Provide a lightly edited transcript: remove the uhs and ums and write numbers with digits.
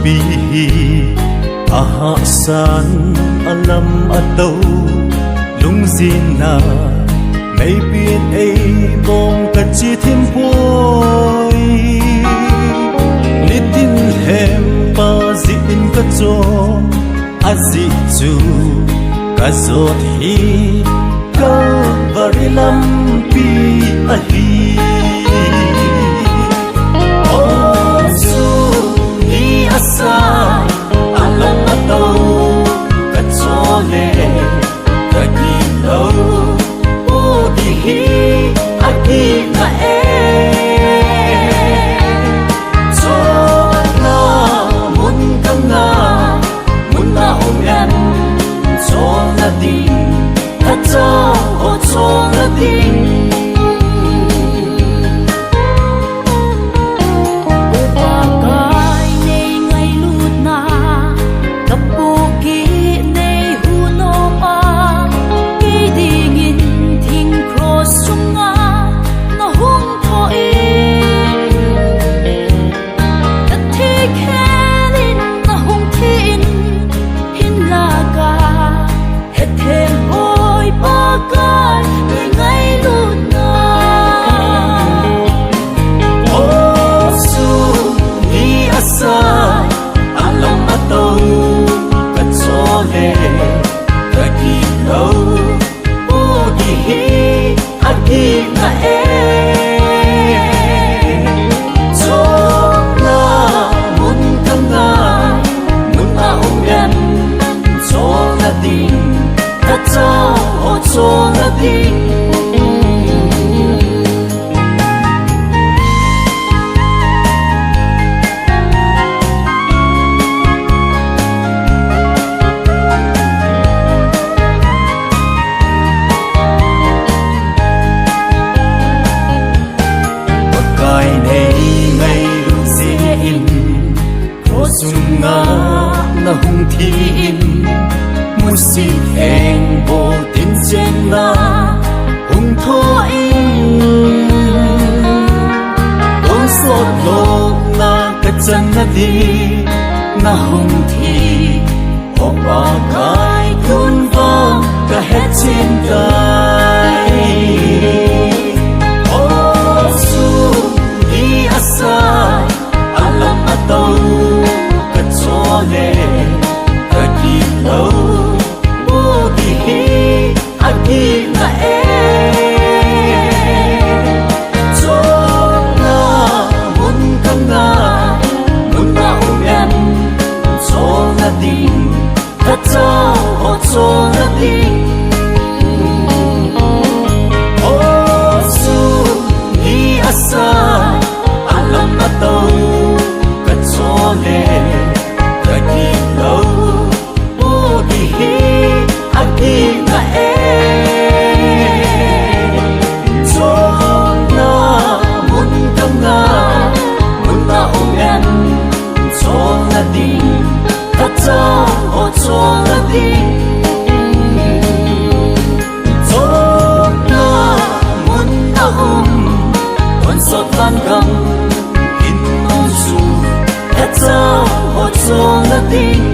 bi san alam atau lung zin na may pin ay bong kachi thim poi nitin hem pa zin ka cho azi chu ka zot hi ka varilam pi ahi asa alam atau kacole kagilo udihi agi na so na mun kanga mun na umyan so na di kato o so na di na hung thiên music eng bo tin chen na hung tho in ong so lok na ka chan na di na hung thi o ba kai kun va ka het chen dai o su ni asa alam atau kacole kagilo udihi agi na so na mun kanga mun na umyan so na di kato o so na di o su ni asa alam atau kacole kagilo udihi agi na so na mun kanga mun na umyan so na di kato o so na di so na mun na kon sot van kam in mo su kato o so na di